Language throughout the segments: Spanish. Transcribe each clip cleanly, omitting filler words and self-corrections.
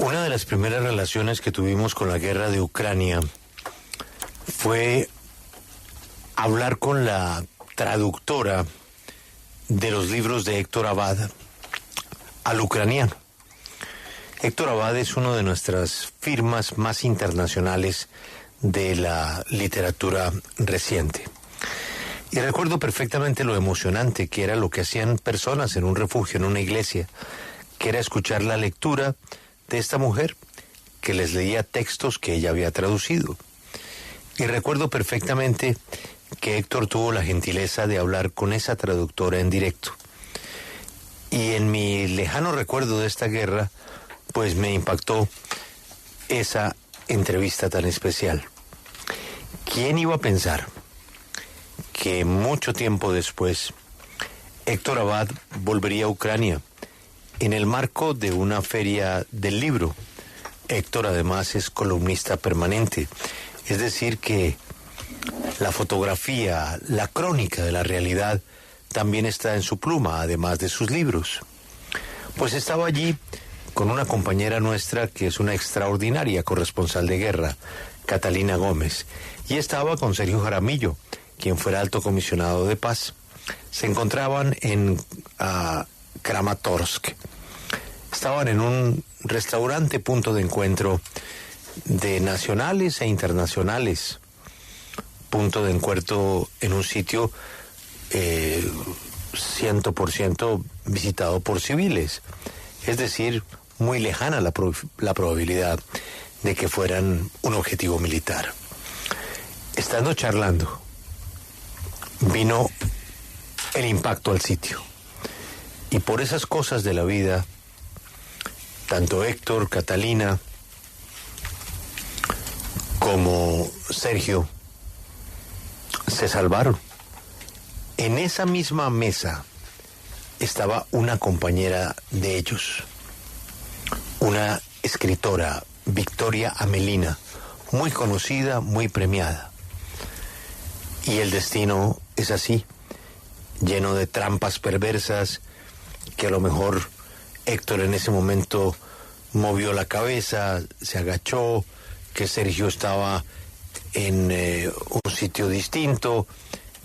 Una de las primeras relaciones que tuvimos con la guerra de Ucrania fue hablar con la traductora de los libros de Héctor Abad al ucraniano. Héctor Abad es una de nuestras firmas más internacionales de la literatura reciente. Y recuerdo perfectamente lo emocionante que era lo que hacían personas en un refugio, en una iglesia, que era escuchar la lectura de esta mujer que les leía textos que ella había traducido. Y recuerdo perfectamente que Héctor tuvo la gentileza de hablar con esa traductora en directo. Y en mi lejano recuerdo de esta guerra, pues me impactó esa entrevista tan especial. ¿Quién iba a pensar que mucho tiempo después Héctor Abad volvería a Ucrania en el marco de una feria del libro? Héctor además es columnista permanente, es decir que la fotografía, la crónica de la realidad también está en su pluma, además de sus libros. Pues estaba allí con una compañera nuestra que es una extraordinaria corresponsal de guerra, Catalina Gómez, y estaba con Sergio Jaramillo, quien fuera alto comisionado de paz. Se encontraban en Kramatorsk. Estaban en un restaurante, punto de encuentro de nacionales e internacionales, punto de encuentro en un sitio 100% visitado por civiles, es decir, muy lejana la probabilidad de que fueran un objetivo militar. Estando charlando, vino el impacto al sitio, y por esas cosas de la vida, tanto Héctor, Catalina, como Sergio se salvaron. En esa misma mesa estaba una compañera de ellos, una escritora, Victoria Amelina, muy conocida, muy premiada. Y el destino es así, lleno de trampas perversas, que a lo mejor Héctor en ese momento movió la cabeza, se agachó, que Sergio estaba en un sitio distinto,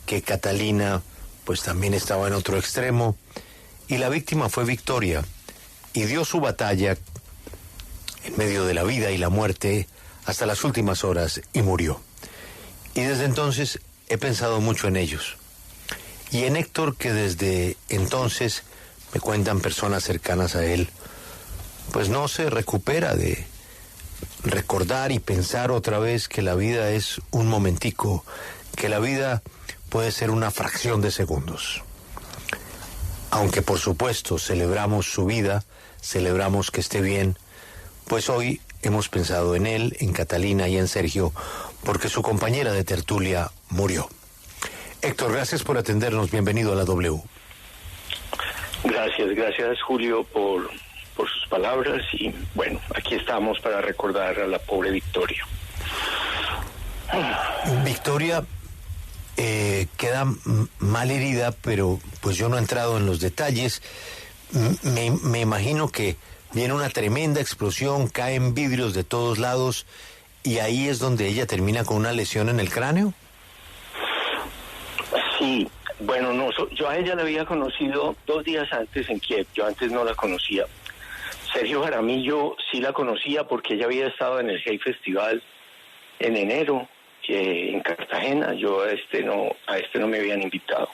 que Catalina pues también estaba en otro extremo, y la víctima fue Victoria, y dio su batalla en medio de la vida y la muerte hasta las últimas horas y murió. Y desde entonces he pensado mucho en ellos, y en Héctor, que desde entonces, me cuentan personas cercanas a él, pues no se recupera de recordar y pensar otra vez que la vida es un momentico, que la vida puede ser una fracción de segundos. Aunque por supuesto celebramos su vida, celebramos que esté bien, pues hoy hemos pensado en él, en Catalina y en Sergio, porque su compañera de tertulia murió. Héctor, gracias por atendernos, bienvenido a la W. Gracias Julio por sus palabras, y bueno, aquí estamos para recordar a la pobre Victoria. Victoria queda mal herida, pero pues yo no he entrado en los detalles. Me imagino que viene una tremenda explosión, caen vidrios de todos lados, y ahí es donde ella termina con una lesión en el cráneo. Sí, bueno, no, yo a ella la había conocido 2 días antes en Kiev, yo antes no la conocía. Sergio Jaramillo sí la conocía porque ella había estado en el Hey Festival en enero en Cartagena. Yo a este no me habían invitado.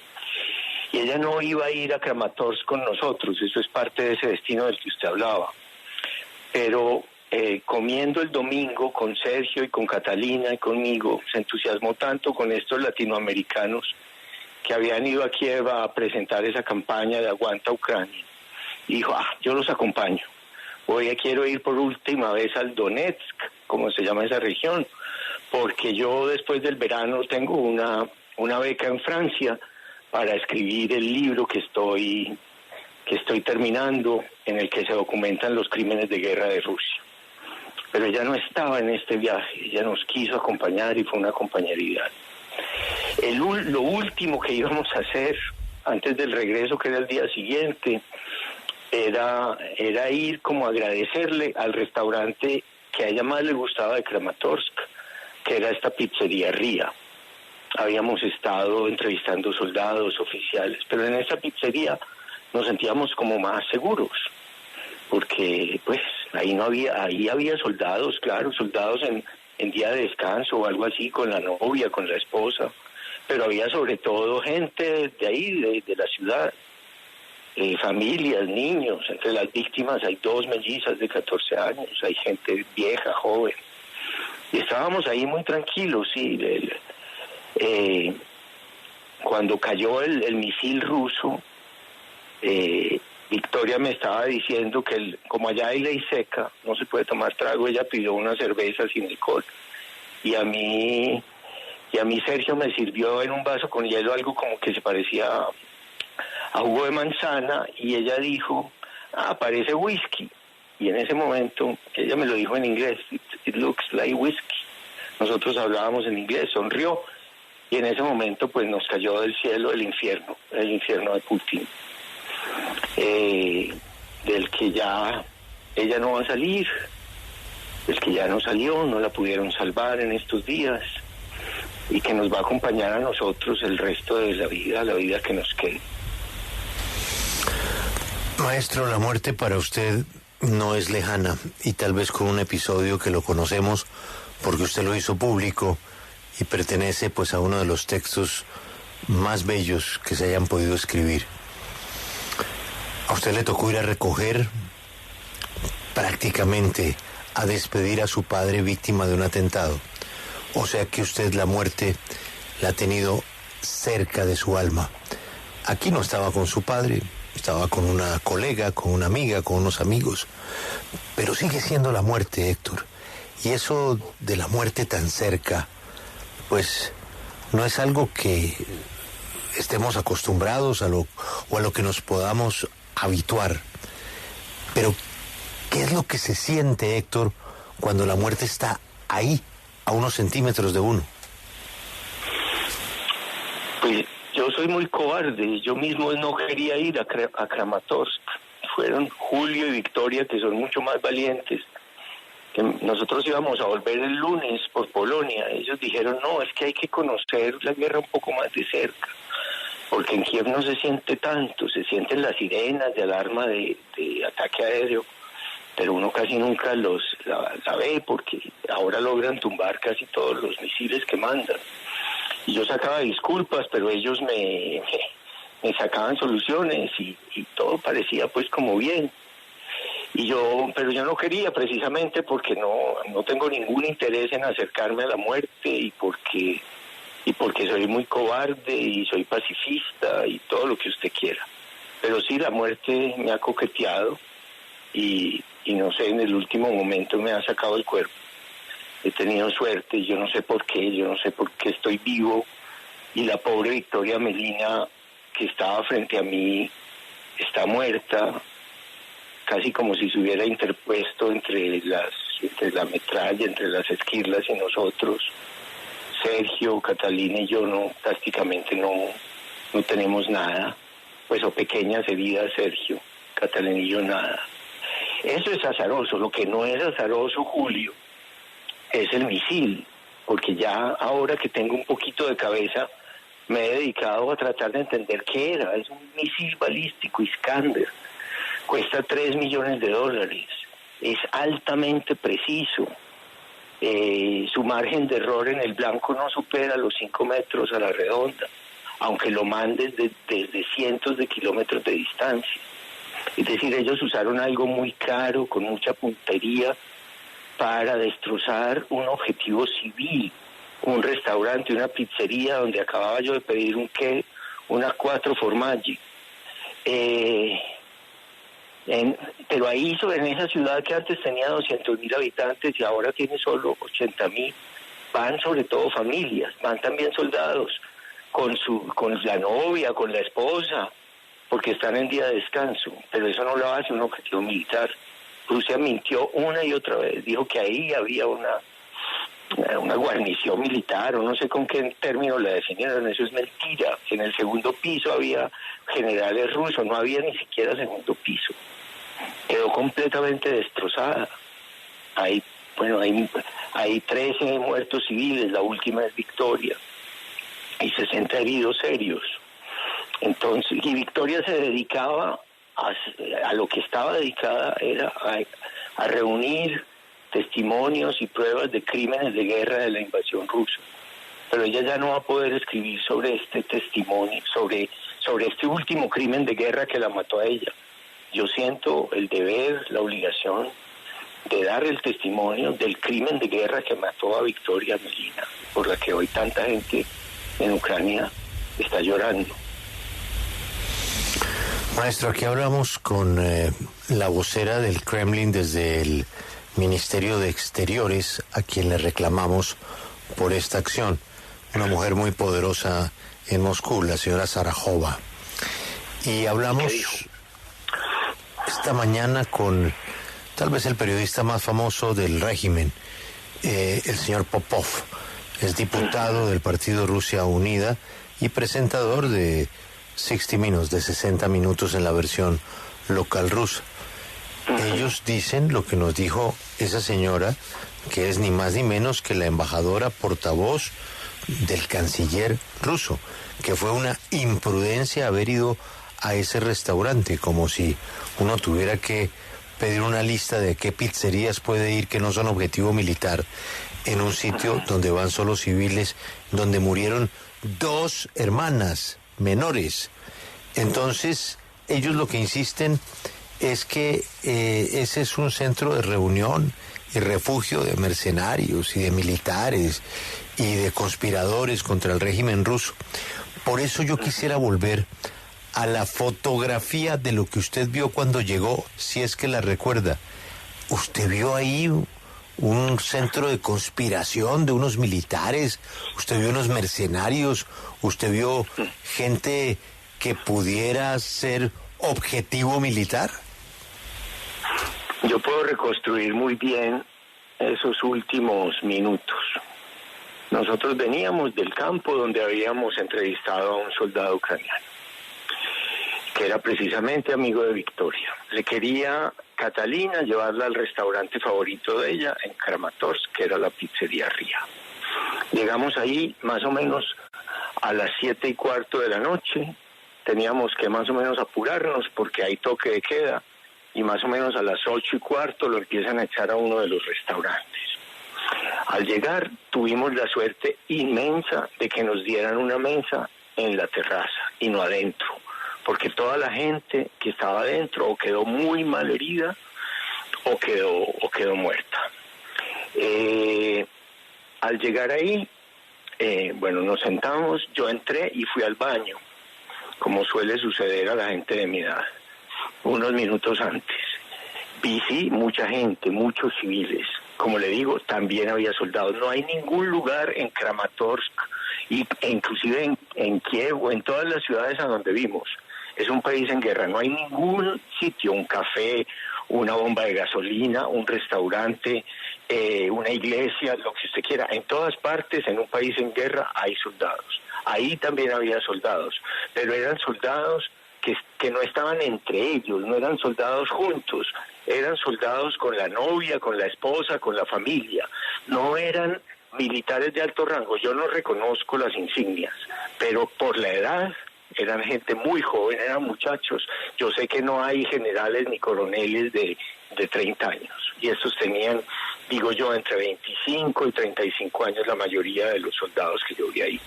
Y ella no iba a ir a Kramatorsk con nosotros, eso es parte de ese destino del que usted hablaba. Pero comiendo el domingo con Sergio y con Catalina y conmigo, se entusiasmó tanto con estos latinoamericanos que habían ido a Kiev a presentar esa campaña de Aguanta Ucrania. Y dijo, yo los acompaño. Quiero ir por última vez al Donetsk, como se llama esa región, porque yo después del verano tengo una beca en Francia para escribir el libro que estoy terminando, en el que se documentan los crímenes de guerra de Rusia. Pero ella no estaba en este viaje, ella nos quiso acompañar y fue una compañeridad. Lo último que íbamos a hacer antes del regreso, que era el día siguiente, era ir como a agradecerle al restaurante que a ella más le gustaba de Kramatorsk, que era esta pizzería Ría. Habíamos estado entrevistando soldados, oficiales, pero en esa pizzería nos sentíamos como más seguros, porque pues ahí había soldados, claro, soldados en día de descanso o algo así, con la novia, con la esposa, pero había sobre todo gente de ahí, de la ciudad, familias, niños. Entre las víctimas hay 2 mellizas de 14 años, hay gente vieja, joven, y estábamos ahí muy tranquilos, sí. Cuando cayó el misil ruso, Victoria me estaba diciendo que como allá hay ley seca, no se puede tomar trago, ella pidió una cerveza sin alcohol, y a mí Sergio me sirvió en un vaso con hielo algo como que se parecía a jugo de manzana, y ella dijo, parece whisky, y en ese momento, ella me lo dijo en inglés, it looks like whiskey. Nosotros hablábamos en inglés, sonrió, y en ese momento pues nos cayó del cielo el infierno de Putin, del que ya ella no va a salir, del que ya no salió, no la pudieron salvar en estos días, y que nos va a acompañar a nosotros el resto de la vida que nos quede. Maestro, la muerte para usted no es lejana, y tal vez con un episodio que lo conocemos porque usted lo hizo público y pertenece pues a uno de los textos más bellos que se hayan podido escribir. A usted le tocó ir a recoger, prácticamente a despedir a su padre víctima de un atentado. O sea que usted la muerte la ha tenido cerca de su alma. Aquí no estaba con su padre, estaba con una colega, con una amiga, con unos amigos, pero sigue siendo la muerte, Héctor. Y eso de la muerte tan cerca, pues no es algo que estemos acostumbrados a lo que nos podamos habituar. Pero, ¿qué es lo que se siente, Héctor, cuando la muerte está ahí, a unos centímetros de uno? Pues yo soy muy cobarde, yo mismo no quería ir a Kramatorsk. Fueron Julio y Victoria, que son mucho más valientes, que nosotros íbamos a volver el lunes por Polonia. Ellos dijeron, no, es que hay que conocer la guerra un poco más de cerca, porque en Kiev no se siente tanto, se sienten las sirenas de alarma de ataque aéreo, pero uno casi nunca la ve, porque ahora logran tumbar casi todos los misiles que mandan. Y yo sacaba disculpas, pero ellos me sacaban soluciones, y todo parecía pues como bien. Pero yo no quería, precisamente porque no tengo ningún interés en acercarme a la muerte, y porque soy muy cobarde y soy pacifista y todo lo que usted quiera. Pero sí, la muerte me ha coqueteado, y no sé, en el último momento me ha sacado el cuerpo. He tenido suerte, yo no sé por qué estoy vivo, y la pobre Victoria Melina, que estaba frente a mí, está muerta, casi como si se hubiera interpuesto entre la metralla, entre las esquirlas y nosotros. Sergio, Catalina y yo prácticamente no tenemos nada, pues, o pequeñas heridas. Sergio, Catalina y yo nada. Eso es azaroso. Lo que no es azaroso, Julio, es el misil, porque ya ahora que tengo un poquito de cabeza, me he dedicado a tratar de entender qué era. Es un misil balístico Iskander, cuesta $3 millones, es altamente preciso, su margen de error en el blanco no supera los 5 metros a la redonda, aunque lo mandes desde cientos de kilómetros de distancia. Es decir, ellos usaron algo muy caro, con mucha puntería, para destrozar un objetivo civil, un restaurante, una pizzería donde acababa yo de pedir una 4 formaggi. Pero ahí, en esa ciudad que antes tenía 200.000 habitantes y ahora tiene solo 80.000, van sobre todo familias, van también soldados con la novia, con la esposa, porque están en día de descanso, pero eso no lo hace un objetivo militar. Rusia mintió una y otra vez, dijo que ahí había una guarnición militar, o no sé con qué término la definieron. Eso es mentira. En el segundo piso había generales rusos, no había ni siquiera segundo piso. quedó completamente destrozada. Hay, bueno, hay 13 muertos civiles, la última es Victoria, y 60 heridos serios. Entonces, y Victoria se dedicaba a lo que estaba dedicada, era a reunir testimonios y pruebas de crímenes de guerra de la invasión rusa. Pero ella ya no va a poder escribir sobre este testimonio, sobre este último crimen de guerra que la mató a ella. Yo siento el deber, la obligación de dar el testimonio del crimen de guerra que mató a Victoria Amelina, por la que hoy tanta gente en Ucrania está llorando. Maestro, aquí hablamos con la vocera del Kremlin desde el Ministerio de Exteriores, a quien le reclamamos por esta acción. Una mujer muy poderosa en Moscú, la señora Zarajova. Y hablamos esta mañana con tal vez el periodista más famoso del régimen, el señor Popov. Es diputado del partido Rusia Unida y presentador de 60 Minutes, de 60 minutos en la versión local rusa. Ellos dicen lo que nos dijo esa señora, que es ni más ni menos que la embajadora portavoz del canciller ruso, que fue una imprudencia haber ido a ese restaurante, como si uno tuviera que pedir una lista de qué pizzerías puede ir que no son objetivo militar en un sitio donde van solo civiles, donde murieron 2 hermanas menores. Entonces, ellos lo que insisten es que ese es un centro de reunión y refugio de mercenarios y de militares y de conspiradores contra el régimen ruso. Por eso yo quisiera volver a la fotografía de lo que usted vio cuando llegó, si es que la recuerda. ¿Usted vio ahí un centro de conspiración de unos militares? ¿Usted vio unos mercenarios? ¿Usted vio gente que pudiera ser objetivo militar? Yo puedo reconstruir muy bien esos últimos minutos. Nosotros veníamos del campo donde habíamos entrevistado a un soldado ucraniano, que era precisamente amigo de Victoria. Le quería Catalina llevarla al restaurante favorito de ella en Kramatorsk, que era la pizzería Ría. Llegamos ahí más o menos a las 7:15 de la noche. Teníamos que más o menos apurarnos porque hay toque de queda, y más o menos a las 8:15 lo empiezan a echar a uno de los restaurantes. Al llegar tuvimos la suerte inmensa de que nos dieran una mesa en la terraza y no adentro, porque toda la gente que estaba adentro o quedó muy mal herida o quedó muerta. Al llegar ahí, nos sentamos, yo entré y fui al baño, como suele suceder a la gente de mi edad, unos minutos antes. Vi, sí, mucha gente, muchos civiles. Como le digo, también había soldados. No hay ningún lugar en Kramatorsk, e inclusive en Kiev o en todas las ciudades a donde vimos. Es un país en guerra. No hay ningún sitio, un café, una bomba de gasolina, un restaurante, una iglesia, lo que usted quiera. En todas partes, en un país en guerra, hay soldados. Ahí también había soldados, pero eran soldados que no estaban entre ellos, no eran soldados juntos, eran soldados con la novia, con la esposa, con la familia, no eran militares de alto rango. Yo no reconozco las insignias, pero por la edad eran gente muy joven, eran muchachos. Yo sé que no hay generales ni coroneles de 30 años, y estos tenían, digo yo, entre 25 y 35 años la mayoría de los soldados que yo vi ahí.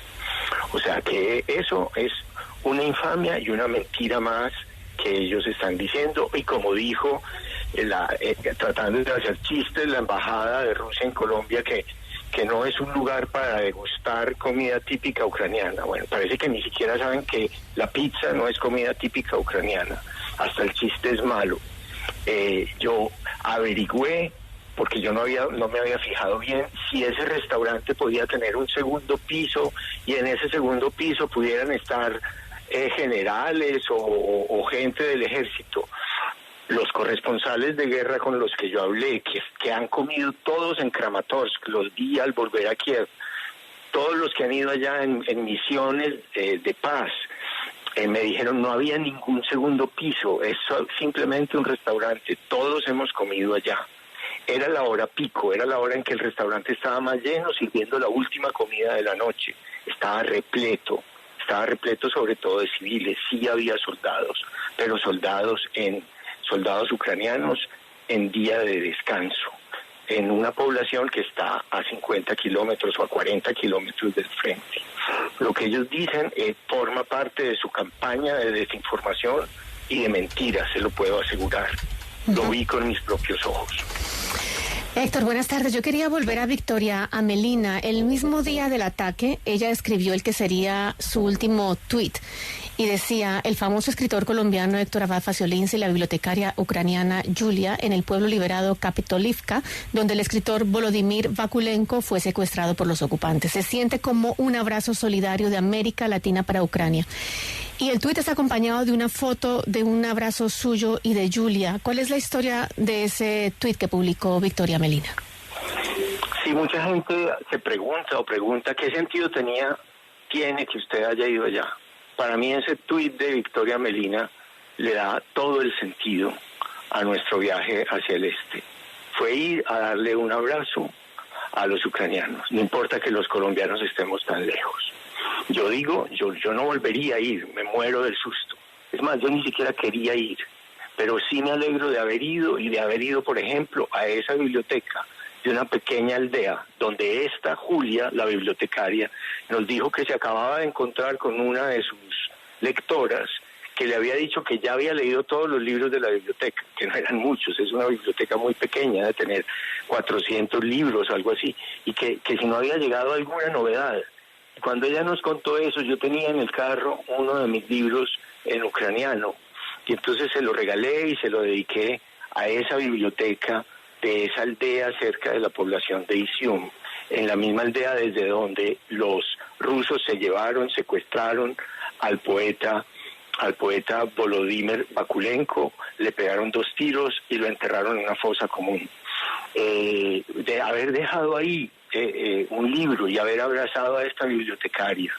O sea que eso es una infamia y una mentira más que ellos están diciendo, y como dijo, tratando de hacer chistes, la embajada de Rusia en Colombia, que no es un lugar para degustar comida típica ucraniana. Bueno, parece que ni siquiera saben que la pizza no es comida típica ucraniana, hasta el chiste es malo. Yo averigüé, porque yo no me había fijado bien si ese restaurante podía tener un segundo piso y en ese segundo piso pudieran estar generales o gente del ejército. Los corresponsales de guerra con los que yo hablé, que han comido todos en Kramatorsk, los vi al volver a Kiev, todos los que han ido allá en misiones de paz, Me dijeron no había ningún segundo piso, es simplemente un restaurante, todos hemos comido allá. Era la hora pico, era la hora en que el restaurante estaba más lleno, sirviendo la última comida de la noche. Estaba repleto sobre todo de civiles, sí había soldados, pero soldados ucranianos en día de descanso, en una población que está a 50 kilómetros o a 40 kilómetros del frente. Lo que ellos dicen forma parte de su campaña de desinformación y de mentiras, se lo puedo asegurar. Lo vi con mis propios ojos. Héctor, buenas tardes. Yo quería volver a Victoria Amelina. El mismo día del ataque, ella escribió el que sería su último tuit y decía: el famoso escritor colombiano Héctor Abad Faciolince y la bibliotecaria ucraniana Yulia en el pueblo liberado Kapitolivka, donde el escritor Volodymyr Vakulenko fue secuestrado por los ocupantes. Se siente como un abrazo solidario de América Latina para Ucrania. Y el tuit está acompañado de una foto de un abrazo suyo y de Yulia. ¿Cuál es la historia de ese tuit que publicó Victoria Amelina? Sí, mucha gente se pregunta qué sentido tiene que usted haya ido allá. Para mí ese tuit de Victoria Amelina le da todo el sentido a nuestro viaje hacia el este. Fue ir a darle un abrazo a los ucranianos, no importa que los colombianos estemos tan lejos. Yo digo, yo no volvería a ir, me muero del susto. Es más, yo ni siquiera quería ir, pero sí me alegro de haber ido y de haber ido, por ejemplo, a esa biblioteca de una pequeña aldea donde esta Julia, la bibliotecaria, nos dijo que se acababa de encontrar con una de sus lectoras que le había dicho que ya había leído todos los libros de la biblioteca, que no eran muchos, es una biblioteca muy pequeña, de tener 400 libros, algo así, y que si no había llegado alguna novedad. Cuando ella nos contó eso, yo tenía en el carro uno de mis libros en ucraniano, y entonces se lo regalé y se lo dediqué a esa biblioteca de esa aldea cerca de la población de Izium, en la misma aldea desde donde los rusos secuestraron al poeta Volodymyr Vakulenko, le pegaron 2 tiros y lo enterraron en una fosa común. De haber dejado ahí un libro y haber abrazado a esta bibliotecaria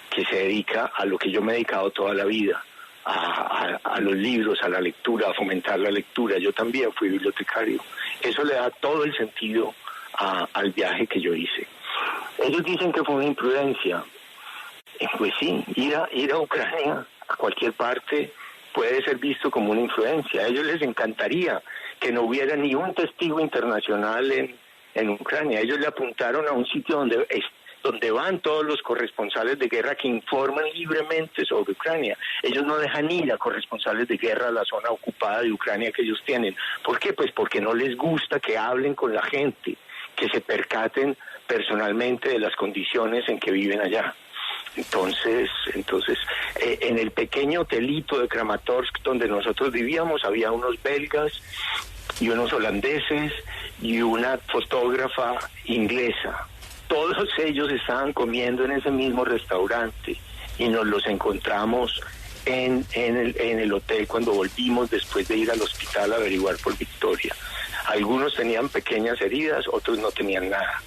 que se dedica a lo que yo me he dedicado toda la vida, a los libros, a la lectura, a fomentar la lectura. Yo también fui bibliotecario. Eso le da todo el sentido al viaje que yo hice. Ellos dicen que fue una imprudencia. Pues sí, ir a Ucrania, a cualquier parte, puede ser visto como una influencia. A ellos les encantaría que no hubiera ni un testigo internacional en Ucrania. Ellos le apuntaron a un sitio donde van todos los corresponsales de guerra que informan libremente sobre Ucrania. Ellos no dejan ir a corresponsales de guerra a la zona ocupada de Ucrania que ellos tienen. ¿Por qué? Pues porque no les gusta que hablen con la gente, que se percaten personalmente de las condiciones en que viven allá. Entonces, en el pequeño hotelito de Kramatorsk donde nosotros vivíamos había unos belgas y unos holandeses y una fotógrafa inglesa. Todos ellos estaban comiendo en ese mismo restaurante y nos los encontramos en el hotel cuando volvimos después de ir al hospital a averiguar por Victoria. Algunos tenían pequeñas heridas, otros no tenían nada.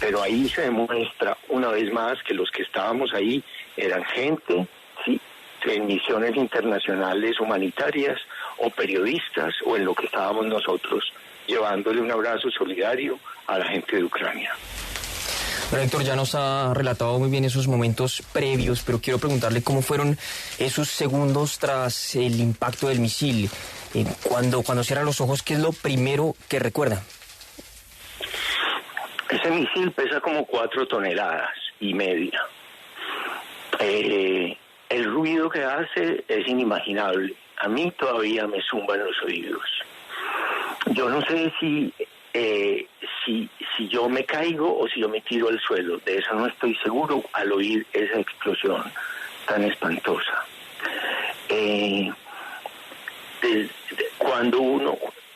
Pero ahí se demuestra una vez más que los que estábamos ahí eran gente, sí, en misiones internacionales humanitarias o periodistas o en lo que estábamos nosotros, llevándole un abrazo solidario a la gente de Ucrania. Bueno, Héctor ya nos ha relatado muy bien esos momentos previos, pero quiero preguntarle cómo fueron esos segundos tras el impacto del misil. Cuando cierra los ojos, ¿qué es lo primero que recuerda? Ese misil pesa como 4,5 toneladas. El ruido que hace es inimaginable. A mí todavía me zumban los oídos. Yo no sé si yo me caigo o si yo me tiro al suelo. De eso no estoy seguro al oír esa explosión tan espantosa.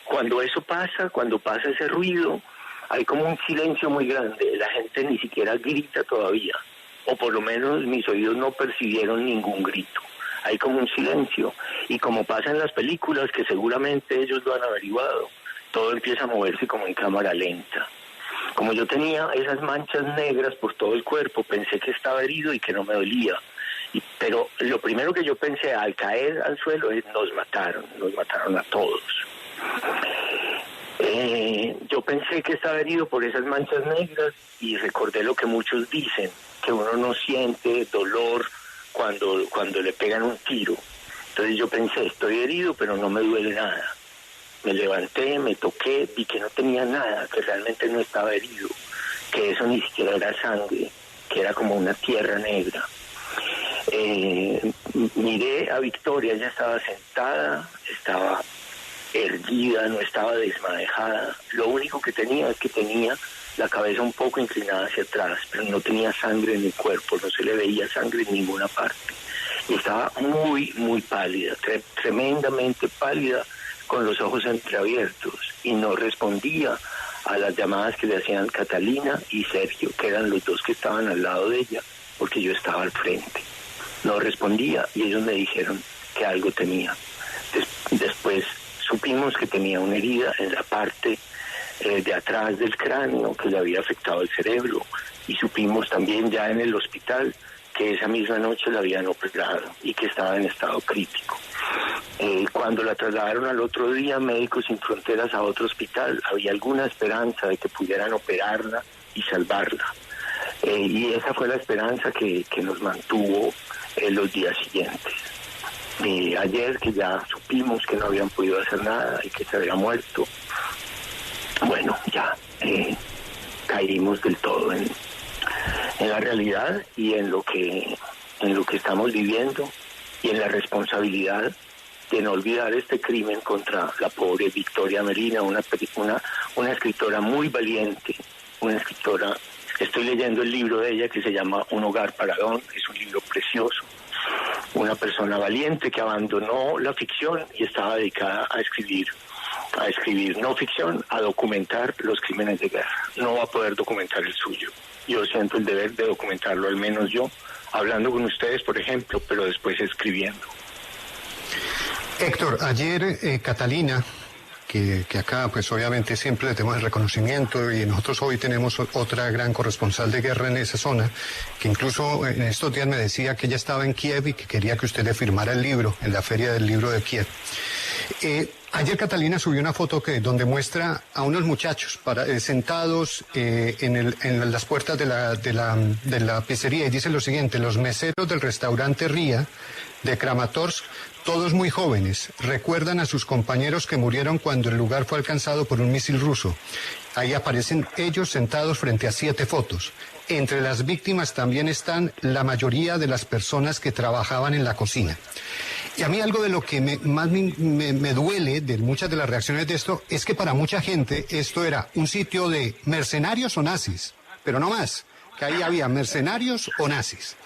Cuando eso pasa, cuando pasa ese ruido, hay como un silencio muy grande. La gente ni siquiera grita todavía, o por lo menos mis oídos no percibieron ningún grito. Hay como un silencio, y como pasa en las películas, que seguramente ellos lo han averiguado, todo empieza a moverse como en cámara lenta. Como yo tenía esas manchas negras por todo el cuerpo, pensé que estaba herido y que no me dolía. Pero lo primero que yo pensé al caer al suelo es nos mataron a todos. Yo pensé que estaba herido por esas manchas negras y recordé lo que muchos dicen, que uno no siente dolor cuando le pegan un tiro. Entonces yo pensé, estoy herido, pero no me duele nada. Me levanté, me toqué, vi que no tenía nada, que realmente no estaba herido, que eso ni siquiera era sangre, que era como una tierra negra. Miré a Victoria, ella estaba sentada, estaba erguida, no estaba desmadejada. Lo único que tenía es que tenía la cabeza un poco inclinada hacia atrás, pero no tenía sangre en el cuerpo, no se le veía sangre en ninguna parte. Y estaba muy, muy pálida, tremendamente pálida, con los ojos entreabiertos, y no respondía a las llamadas que le hacían Catalina y Sergio, que eran los dos que estaban al lado de ella, porque yo estaba al frente. No respondía y ellos me dijeron que algo tenía. Después supimos que tenía una herida en la parte de atrás del cráneo que le había afectado el cerebro, y supimos también ya en el hospital que esa misma noche la habían operado y que estaba en estado crítico. Cuando la trasladaron al otro día, Médicos Sin Fronteras, a otro hospital, había alguna esperanza de que pudieran operarla y salvarla. Y esa fue la esperanza que nos mantuvo los días siguientes. Ayer, que ya supimos que no habían podido hacer nada y que se había muerto, bueno, ya caímos del todo en la realidad y en lo que estamos viviendo, y en la responsabilidad de no olvidar este crimen contra la pobre Victoria Amelina, una escritora muy valiente, una escritora. Estoy leyendo el libro de ella que se llama Un hogar para Don, es un libro precioso. Una persona valiente que abandonó la ficción y estaba dedicada a escribir no ficción, a documentar los crímenes de guerra. No va a poder documentar el suyo. Yo siento el deber de documentarlo, al menos yo, hablando con ustedes, por ejemplo, pero después escribiendo. Héctor, ayer Catalina, que acá pues obviamente siempre le tenemos el reconocimiento, y nosotros hoy tenemos otra gran corresponsal de guerra en esa zona, que incluso en estos días me decía que ella estaba en Kiev y que quería que usted le firmara el libro, en la Feria del Libro de Kiev. Ayer Catalina subió una foto donde muestra a unos muchachos sentados en las puertas de la pizzería, y dice lo siguiente: los meseros del restaurante Ría de Kramatorsk, todos muy jóvenes, recuerdan a sus compañeros que murieron cuando el lugar fue alcanzado por un misil ruso. Ahí aparecen ellos sentados frente a 7 fotos. Entre las víctimas también están la mayoría de las personas que trabajaban en la cocina. Y a mí algo de lo que más me duele de muchas de las reacciones de esto es que para mucha gente esto era un sitio de mercenarios o nazis, pero no más, que ahí había mercenarios o nazis.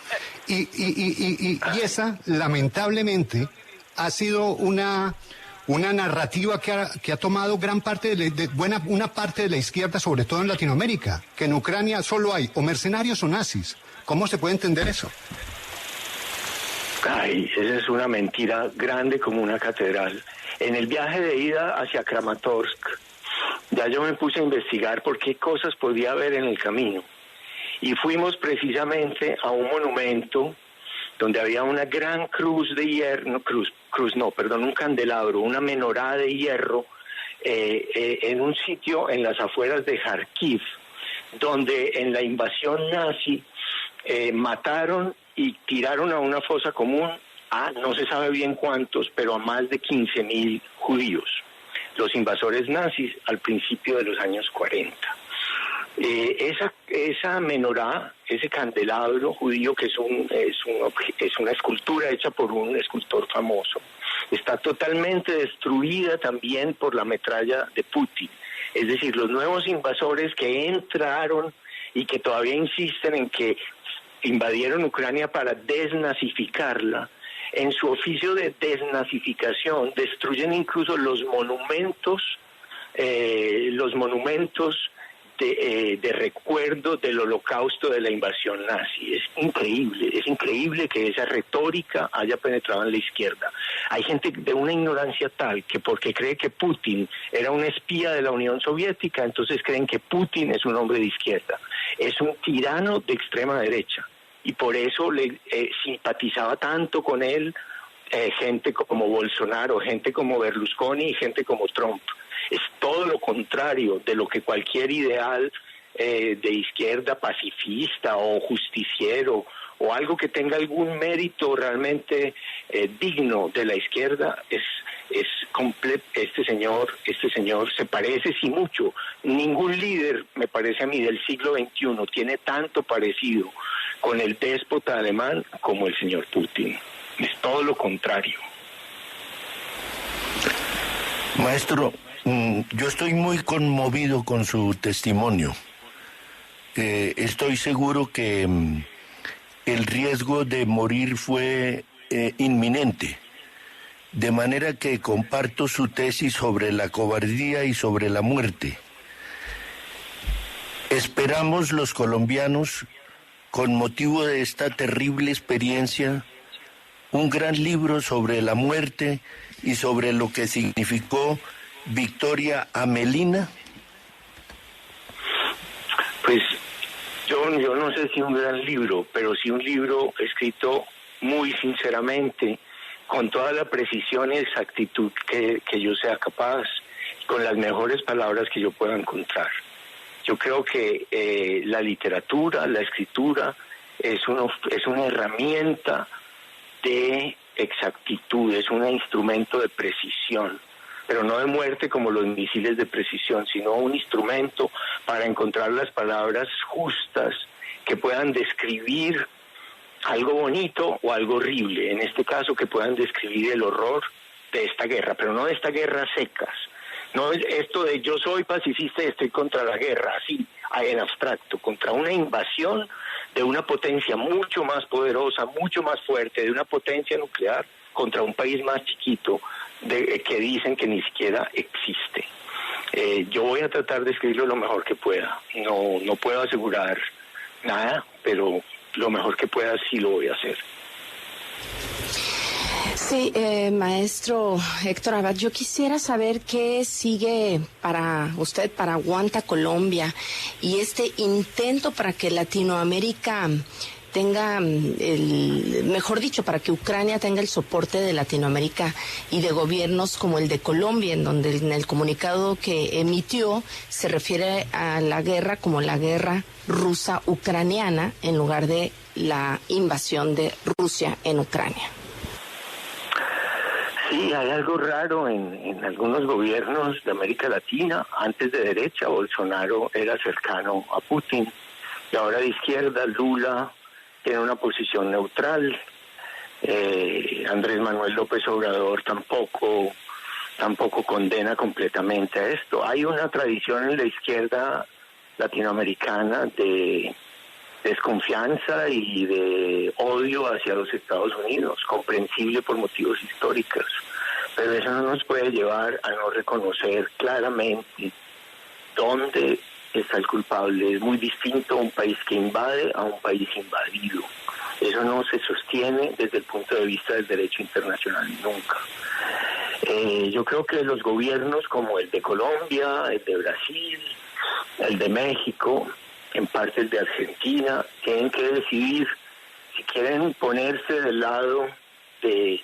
Y esa, lamentablemente, ha sido una narrativa que ha tomado gran parte una parte de la izquierda, sobre todo en Latinoamérica, que en Ucrania solo hay o mercenarios o nazis. ¿Cómo se puede entender eso? Ay, esa es una mentira grande como una catedral. En el viaje de ida hacia Kramatorsk, ya yo me puse a investigar por qué cosas podía haber en el camino. Y fuimos precisamente a un monumento donde había una gran cruz de hierro, un candelabro, una menorá de hierro, en un sitio en las afueras de Kharkiv, donde en la invasión nazi mataron y tiraron a una fosa común a no se sabe bien cuántos, pero a más de 15.000 judíos, los invasores nazis al principio de los años 40. Esa menorá, ese candelabro judío, que es una escultura hecha por un escultor famoso, está totalmente destruida también por la metralla de Putin. Es decir, los nuevos invasores que entraron y que todavía insisten en que invadieron Ucrania para desnazificarla, en su oficio de desnazificación destruyen incluso los monumentos de recuerdo del holocausto, de la invasión nazi. Es increíble que esa retórica haya penetrado en la izquierda. Hay gente de una ignorancia tal que porque cree que Putin era un espía de la Unión Soviética, entonces creen que Putin es un hombre de izquierda. Es un tirano de extrema derecha. y por eso le simpatizaba tanto con él gente como Bolsonaro, gente como Berlusconi y gente como Trump. Es todo lo contrario de lo que cualquier ideal de izquierda pacifista o justiciero o algo que tenga algún mérito realmente digno de la izquierda es completo. Este señor se parece sí mucho. Ningún líder, me parece a mí, del siglo XXI tiene tanto parecido con el déspota alemán como el señor Putin. Es todo lo contrario. Maestro, yo estoy muy conmovido con su testimonio. Estoy seguro que el riesgo de morir fue inminente. De manera que comparto su tesis sobre la cobardía y sobre la muerte. Esperamos los colombianos, con motivo de esta terrible experiencia, un gran libro sobre la muerte y sobre lo que significó Victoria Amelina. Pues yo no sé si un gran libro, pero sí un libro escrito muy sinceramente, con toda la precisión y exactitud que yo sea capaz, con las mejores palabras que yo pueda encontrar. Yo creo que la literatura, la escritura, es una herramienta de exactitud, es un instrumento de precisión, pero no de muerte como los misiles de precisión, sino un instrumento para encontrar las palabras justas que puedan describir algo bonito o algo horrible, en este caso que puedan describir el horror de esta guerra, pero no de esta guerra a secas, no es esto de yo soy pacifista y estoy contra la guerra, así, en abstracto, contra una invasión de una potencia mucho más poderosa, mucho más fuerte, de una potencia nuclear contra un país más chiquito que dicen que ni siquiera existe. Yo voy a tratar de escribirlo lo mejor que pueda, no puedo asegurar nada, pero lo mejor que pueda sí lo voy a hacer. Sí, maestro Héctor Abad, yo quisiera saber qué sigue para usted, para Aguanta Colombia, y este intento para que Latinoamérica tenga, mejor dicho, para que Ucrania tenga el soporte de Latinoamérica y de gobiernos como el de Colombia, en donde en el comunicado que emitió se refiere a la guerra como la guerra rusa-ucraniana en lugar de la invasión de Rusia en Ucrania. Sí, hay algo raro en algunos gobiernos de América Latina. Antes de derecha, Bolsonaro era cercano a Putin, y ahora de izquierda, Lula tiene una posición neutral. Andrés Manuel López Obrador tampoco condena completamente a esto. Hay una tradición en la izquierda latinoamericana de desconfianza y de odio hacia los Estados Unidos, comprensible por motivos históricos, pero eso no nos puede llevar a no reconocer claramente dónde está el culpable. Es muy distinto un país que invade a un país invadido. Eso no se sostiene desde el punto de vista del derecho internacional nunca. Yo creo que los gobiernos como el de Colombia, el de Brasil, el de México, en parte el de Argentina, tienen que decidir si quieren ponerse del lado de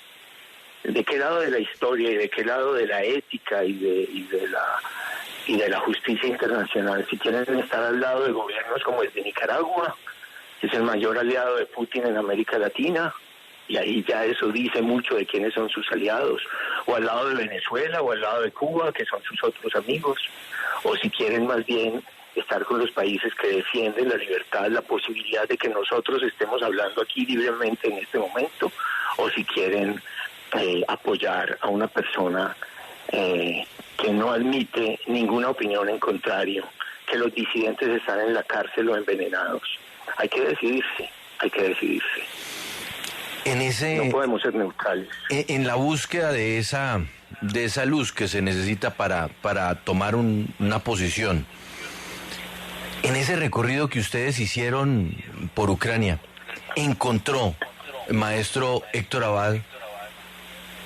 qué lado de la historia y de qué lado de la ética y de la justicia internacional, si quieren estar al lado de gobiernos como el de Nicaragua, que es el mayor aliado de Putin en América Latina, y ahí ya eso dice mucho de quiénes son sus aliados, o al lado de Venezuela o al lado de Cuba, que son sus otros amigos, o si quieren más bien estar con los países que defienden la libertad, la posibilidad de que nosotros estemos hablando aquí libremente en este momento, o si quieren apoyar a una persona que no admite ninguna opinión en contrario, que los disidentes están en la cárcel o envenenados. Hay que decidirse. No podemos ser neutrales. En la búsqueda de esa luz que se necesita para tomar una posición, en ese recorrido que ustedes hicieron por Ucrania, ¿encontró, maestro Héctor Abad,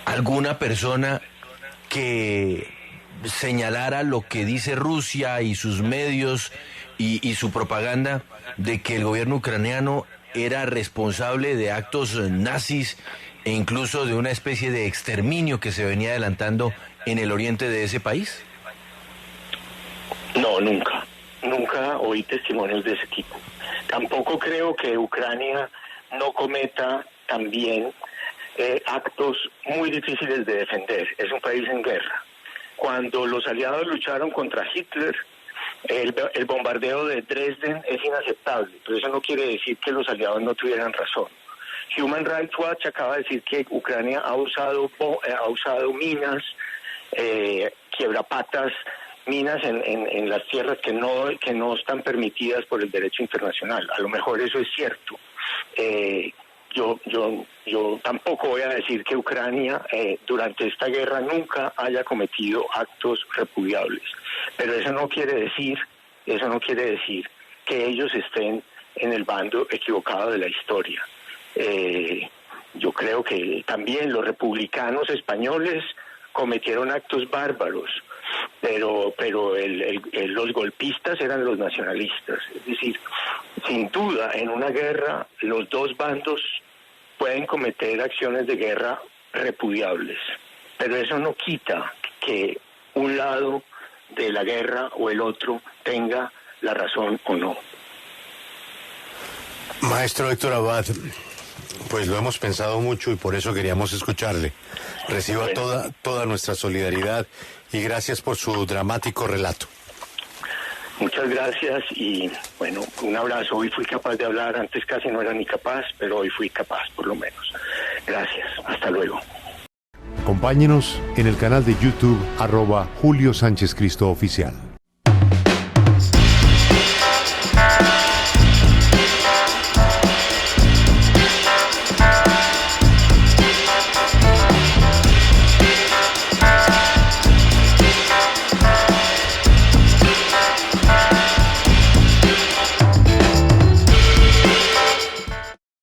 alguna persona que señalara lo que dice Rusia y sus medios y su propaganda de que el gobierno ucraniano era responsable de actos nazis e incluso de una especie de exterminio que se venía adelantando en el oriente de ese país? No, nunca oí testimonios de ese tipo. Tampoco creo que Ucrania no cometa también actos muy difíciles de defender. Es un país en guerra. Cuando los aliados lucharon contra Hitler, el bombardeo de Dresden es inaceptable, pero eso no quiere decir que los aliados no tuvieran razón. Human Rights Watch acaba de decir que Ucrania ha usado minas, quiebrapatas, minas en las tierras que no están permitidas por el derecho internacional. A lo mejor eso es cierto. Yo tampoco voy a decir que Ucrania durante esta guerra nunca haya cometido actos repudiables, pero eso no quiere decir que ellos estén en el bando equivocado de la historia. Yo creo que también los republicanos españoles cometieron actos bárbaros, pero los golpistas eran los nacionalistas. Es decir, sin duda, en una guerra los dos bandos pueden cometer acciones de guerra repudiables, pero eso no quita que un lado de la guerra o el otro tenga la razón o no. Maestro Héctor Abad, pues lo hemos pensado mucho y por eso queríamos escucharle. Reciba toda nuestra solidaridad y gracias por su dramático relato. Muchas gracias y bueno, un abrazo. Hoy fui capaz de hablar, antes casi no era ni capaz, pero hoy fui capaz por lo menos. Gracias, hasta luego. Acompáñenos en el canal de YouTube @Julio Sánchez Cristo Oficial.